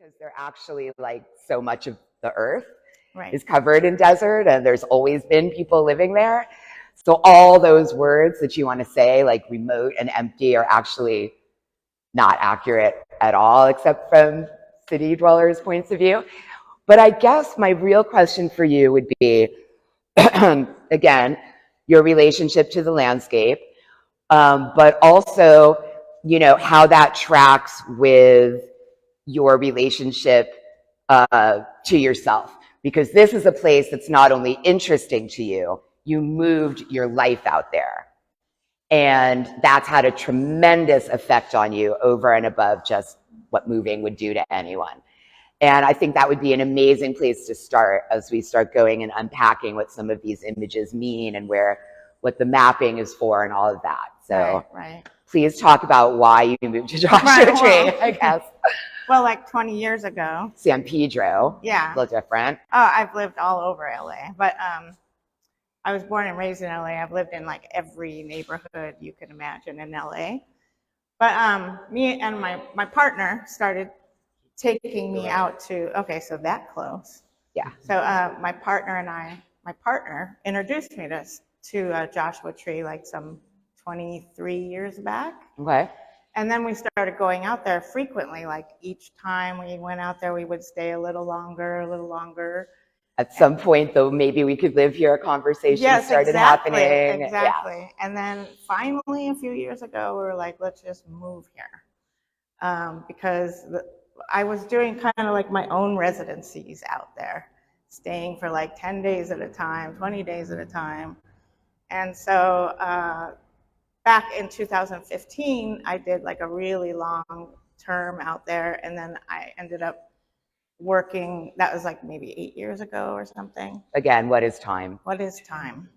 because they're actually like so much of the earth Right. is covered in desert, and there's always been people living there. So all those words that you want to say, like remote and empty, are actually not accurate at all, except from city dwellers' points of view. But I guess my real question for you would be, again, your relationship to the landscape, but also, you know, how that tracks with your relationship to yourself. Because this is a place that's not only interesting to you, you moved your life out there. And that's had a tremendous effect on you over and above just what moving would do to anyone. And I think that would be an amazing place to start as we start going and unpacking what some of these images mean and what the mapping is for and all of that. So right. Please talk about why you moved to Joshua Tree, I guess. Well, like 20 years ago. San Pedro. Yeah. A little different. Oh, I've lived all over LA, but I was born and raised in LA. I've lived in like every neighborhood you can imagine in LA. But me and my partner started taking me out to, okay, so that close. Yeah. So my partner introduced me to Joshua Tree like some 23 years back. Okay. And then we started going out there frequently. Like each time we went out there, we would stay a little longer. At some point, though, maybe we could live here. A conversation started happening. Exactly. Yeah. And then finally, a few years ago, we were like, let's just move here. Because I was doing kind of like my own residencies out there, staying for like 10 days at a time, 20 days at a time. And so back in 2015, I did like a really long term out there. And then I ended up working, that was like maybe 8 years ago or something. Again, what is time? What is time?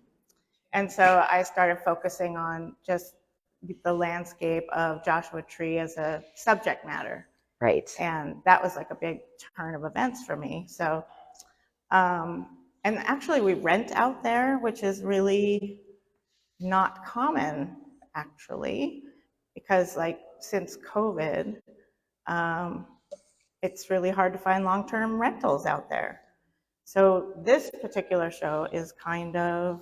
And so I started focusing on just the landscape of Joshua Tree as a subject matter. Right. And that was like a big turn of events for me. So, and actually we rent out there, which is really not common actually, because like since COVID, it's really hard to find long-term rentals out there. So this particular show is kind of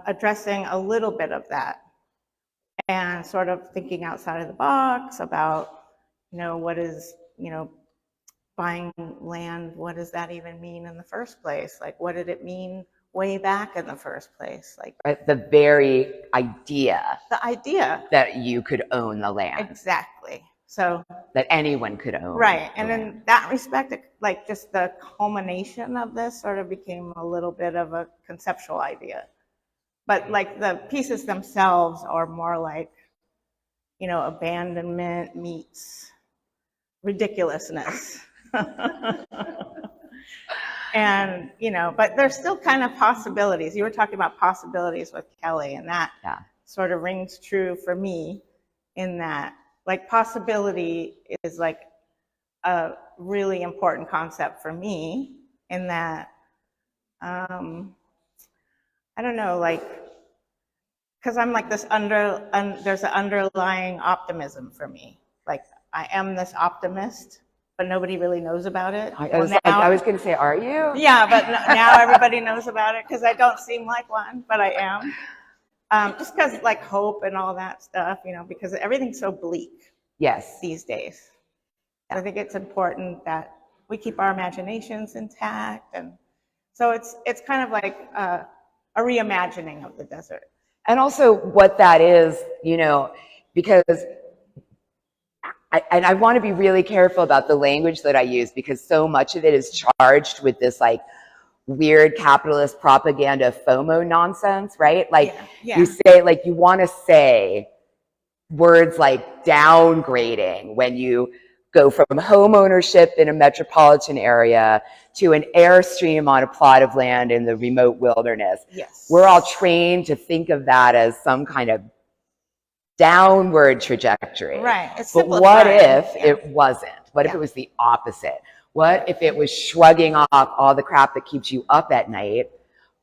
addressing a little bit of that and sort of thinking outside of the box about, you know, what is, you know, buying land, what does that even mean in the first place? Like, what did it mean way back in the first place? Like the very idea. The idea. That you could own the land. Exactly. So that anyone could own. Right. And in that respect, like just the culmination of this sort of became a little bit of a conceptual idea. But like the pieces themselves are more like, you know, abandonment meets ridiculousness. And, you know, but there's still kind of possibilities. You were talking about possibilities with Kelly, and that sort of rings true for me in that, like, possibility is like a really important concept for me in that, I don't know, like, because I'm like this there's an underlying optimism for me. Like, I am this optimist, but nobody really knows about it. I was going to say, are you? Yeah, but now everybody knows about it because I don't seem like one, but I am. Just because like hope and all that stuff, you know, because everything's so bleak. Yes. These days. I think it's important that we keep our imaginations intact. And so it's kind of like a reimagining of the desert. And also what that is, you know, because I want to be really careful about the language that I use, because so much of it is charged with this like weird capitalist propaganda FOMO nonsense, right? Like you say, like you want to say words like downgrading when you go from home ownership in a metropolitan area to an airstream on a plot of land in the remote wilderness. Yes. We're all trained to think of that as some kind of downward trajectory. Right. It's but what if it wasn't? What if it was the opposite? What if it was shrugging off all the crap that keeps you up at night,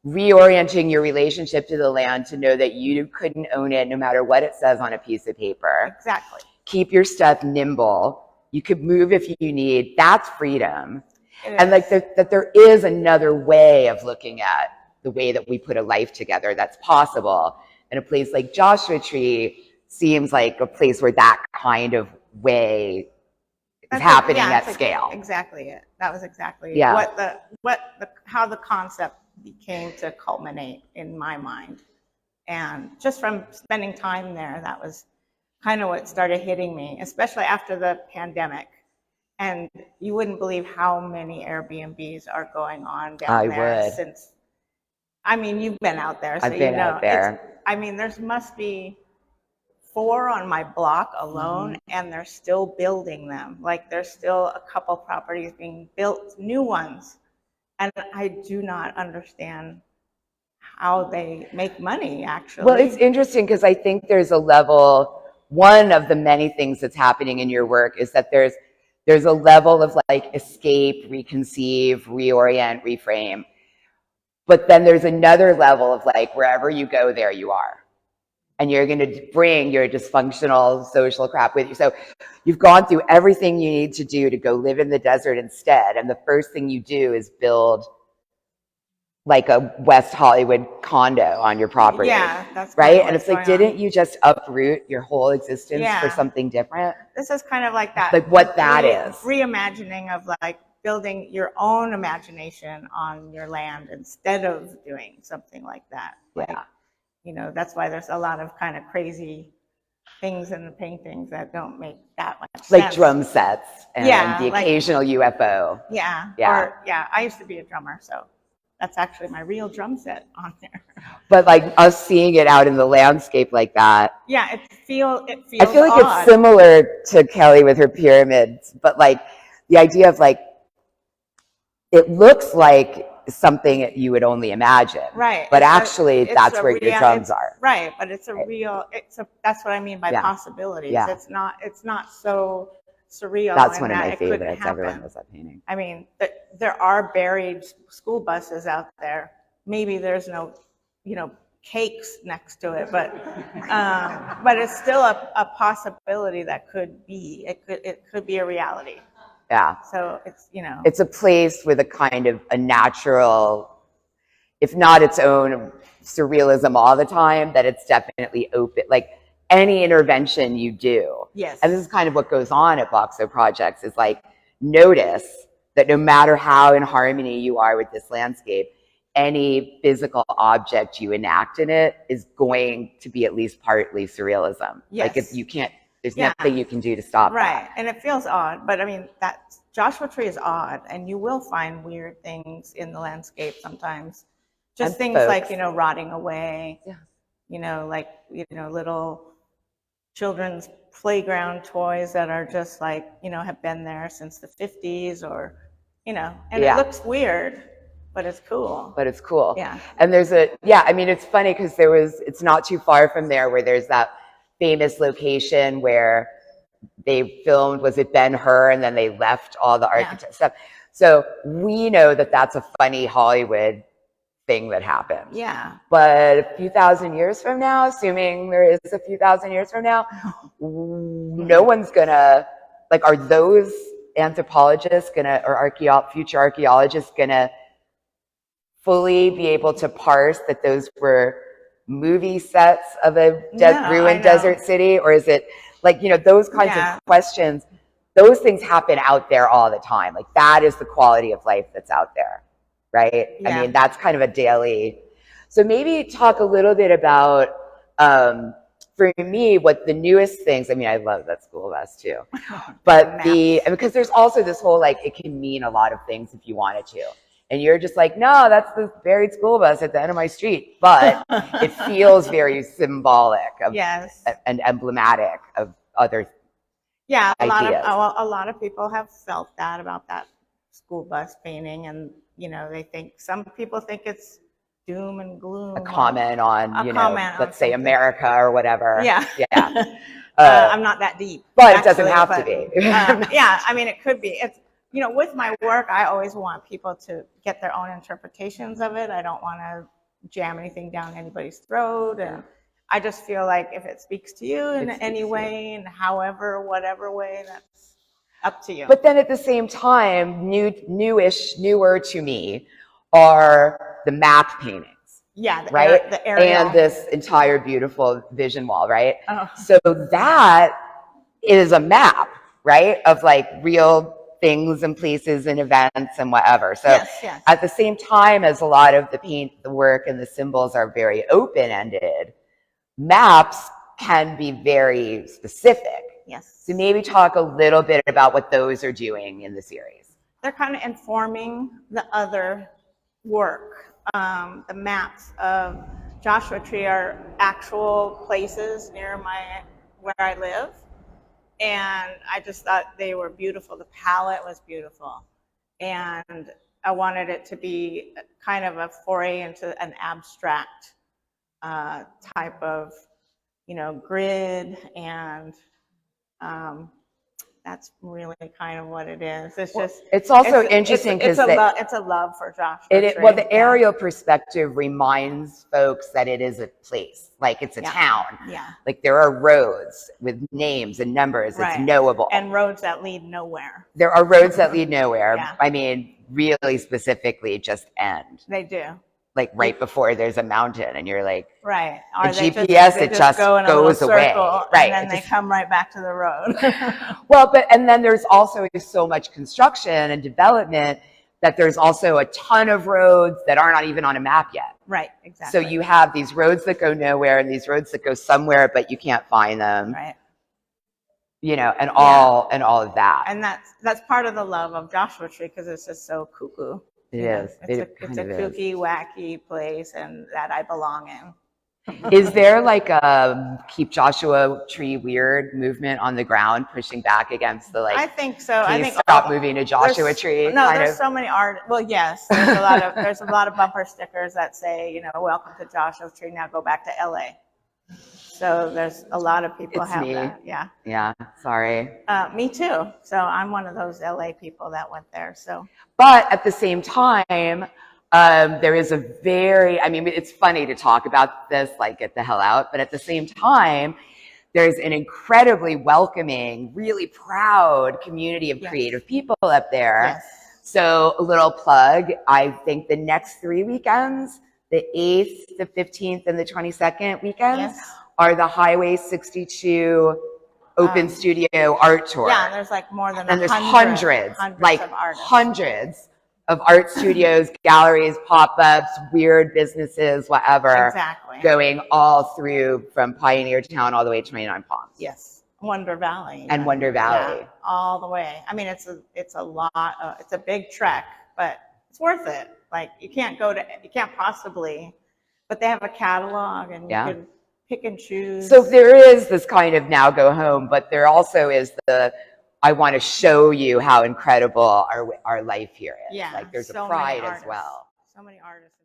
reorienting your relationship to the land to know that you couldn't own it no matter what it says on a piece of paper? Exactly. Keep your stuff nimble, You could move if you need. That's freedom. And like that there is another way of looking at the way that we put a life together that's possible. And a place like Joshua Tree seems like a place where that kind of way is happening at scale. Exactly it. That was exactly Yeah. how the concept became to culminate in my mind. And just from spending time there, that was kind of what started hitting me, especially after the pandemic. And you wouldn't believe how many Airbnbs are going on down there since, I mean, you've been out there, so I've been out there. I mean, there must be 4 on my block alone, and they're still building them. Like there's still a couple properties being built, new ones. And I do not understand how they make money, actually. Well, it's interesting because I think there's a level, one of the many things that's happening in your work is that there's a level of like escape, reconceive, reorient, reframe. But then there's another level of like, wherever you go, there you are. And you're going to bring your dysfunctional social crap with you. So you've gone through everything you need to do to go live in the desert instead. And the first thing you do is build like a West Hollywood condo on your property. Yeah, that's right. And it's like, didn't you just uproot your whole existence for something different? This is kind of like that. Like what that is. Reimagining of like building your own imagination on your land instead of doing something like that. Like, you know, that's why there's a lot of kind of crazy things in the paintings that don't make that much sense. Like drum sets and the occasional UFO. Yeah. I used to be a drummer, so that's actually my real drum set on there. But like us seeing it out in the landscape like that. Yeah, it feels I feel like odd. It's similar to Kelly with her pyramids, but like the idea of like, it looks like something that you would only imagine. Right. But actually that's where your drums are. Right. But it's that's what I mean by possibilities. Yeah. It's not so surreal. That's one of my favorites. Everyone knows that painting. I mean, there are buried school buses out there. Maybe there's no, cakes next to it, but it's still a possibility that could be. It could be a reality. Yeah. So it's it's a place with a kind of a natural, if not its own surrealism all the time, that it's definitely open. Like any intervention you do. Yes. And this is kind of what goes on at Boxo Projects is like, notice that no matter how in harmony you are with this landscape, any physical object you enact in it is going to be at least partly surrealism. Yes. Like if you can't, there's nothing you can do to stop that. And it feels odd, but I mean, that Joshua Tree is odd, and you will find weird things in the landscape sometimes. Just things like, rotting away, like, little children's playground toys that are just like, have been there since the 50s or, and it looks weird, but it's cool. Yeah. And there's I mean, it's funny because it's not too far from there where there's that famous location where they filmed, was it Ben-Hur, and then they left all the architect stuff. So we know that that's a funny Hollywood thing that happened. Yeah. But a few thousand years from now, assuming there is a few thousand years from now, no one's gonna, like, are those anthropologists gonna, or future archaeologists gonna fully be able to parse that those were movie sets of a ruined desert city? Or is it like, those kinds of questions, those things happen out there all the time. Like that is the quality of life that's out there, right? Yeah. I mean, that's kind of a daily. So maybe talk a little bit about, for me, what the newest things, I mean, I love that school bus too, but because there's also this whole, like, it can mean a lot of things if you wanted to. And you're just like, no, that's the buried school bus at the end of my street. But it feels very symbolic of, and emblematic of other ideas. A lot of people have felt that about that school bus painting. And, they think, some people think it's doom and gloom. A comment on, let's say America or whatever. Yeah. Yeah. I'm not that deep. But it doesn't have to be. I mean, it could be. It's, with my work, I always want people to get their own interpretations of it. I don't want to jam anything down anybody's throat. And I just feel like if it speaks to you in any way, and whatever way, that's. up to you. But then at the same time, newer to me are the map paintings. Yeah, right? The aerial. And this entire beautiful vision wall, right? Oh. So that is a map, right? Of like real things and places and events and whatever. So yes. At the same time as a lot of the work and the symbols are very open-ended, maps can be very specific. Yes. So maybe talk a little bit about what those are doing in the series. They're kind of informing the other work. The maps of Joshua Tree are actual places near where I live. And I just thought they were beautiful. The palette was beautiful. And I wanted it to be kind of a foray into an abstract type of, grid. And that's really kind of what it is. It's also interesting because it's a love for Joshua Tree. Well, the aerial perspective reminds folks that it is a place, like it's a town. Yeah. Like there are roads with names and numbers. Right. It's knowable. And roads that lead nowhere. There are roads that lead nowhere. Yeah. I mean, really specifically just end. They do. Like right before there's a mountain and you're like, right. Or the GPS, it just goes away. Right. And then they come right back to the road. Well, and then there's also so much construction and development that there's also a ton of roads that are not even on a map yet. Right, exactly. So you have these roads that go nowhere and these roads that go somewhere, but you can't find them. Right. And all of that. And that's part of the love of Joshua Tree because it's just so cuckoo. It is. It's a kooky, wacky place, and that I belong in. Is there like a Keep Joshua Tree Weird movement on the ground pushing back against the I think so. I think stop moving to Joshua Tree. No, there's so many art. Well, yes, there's a lot of bumper stickers that say, welcome to Joshua Tree. Now go back to LA. So there's a lot of people have that. Yeah. Yeah. Sorry. Me too. So I'm one of those LA people that went there. So. But at the same time, there is it's funny to talk about this, like get the hell out. But at the same time, there's an incredibly welcoming, really proud community of creative people up there. Yes. So a little plug, I think the next 3 weekends, the 8th, the 15th, and the 22nd weekends are the Highway 62 Open Studio Art Tour. Yeah, there's like more than and there's hundreds of art studios, galleries, pop-ups, weird businesses, whatever. Exactly. Going all through from Pioneer Town all the way to 29 Palms. Yes. Wonder Valley. And Wonder Valley. Yeah, all the way. I mean, it's a big trek, but it's worth it. Like you can't possibly, but they have a catalog and you can pick and choose. So there is this kind of now go home, but there also is I want to show you how incredible our life here is. Yeah, like there's a pride as well. So many artists.